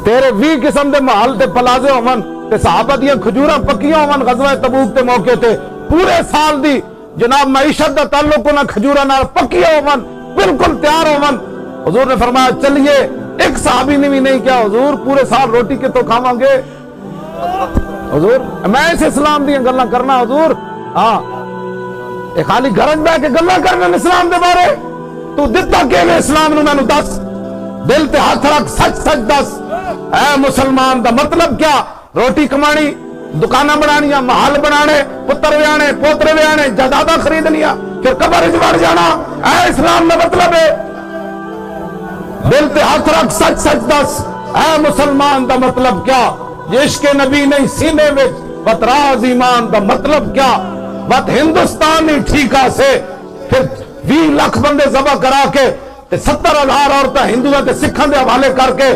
تیرے 20 قسم دے محل تے پلازے ہومن تے صحابہ دیاں کھجوراں پکیاں ہومن غزوہ تبوک تے موقع تے پورے سال دی جناب معیشت دا تعلق نہ کھجوراں نال پکیاں ہومن بالکل تیار ہومن. حضور نے فرمایا چلیے. ایک صحابی نے بھی نہیں کیا حضور پورے سال روٹی کے تو کھاواں گے حضور, میں اس اسلام دی گلاں کرنا حضور. ہاں اے خالی گھر وچ بیٹھ کے گلاں کرنا اسلام دے بارے. تو دتا کیویں اسلام نو مینوں دس, دل تے ہاتھ رکھ, سچ سچ دس. اے مسلمان دا مطلب کیا؟ روٹی کمانی, دکاناں بنانیاں, محل بنانے, پتر ویانے, پوترے ویانے, جائیداداں خریدنیاں, پھر قبر وچ وڑ جانا. اے اسلام دا مطلب ہے. دل تے ہاتھ رکھ, سچ سچ دس. اے مسلمان دا مطلب کیا؟ عشق نبی نہیں سینے وچ, بت راز ایمان دا مطلب کیا؟ بت ہندوستان ہی ٹھیکا سے پھر 20 لاکھ بندے ذبح کرا کے 70,000 عورتیں ہندوؤں تے سکھاں دے حوالے کر کے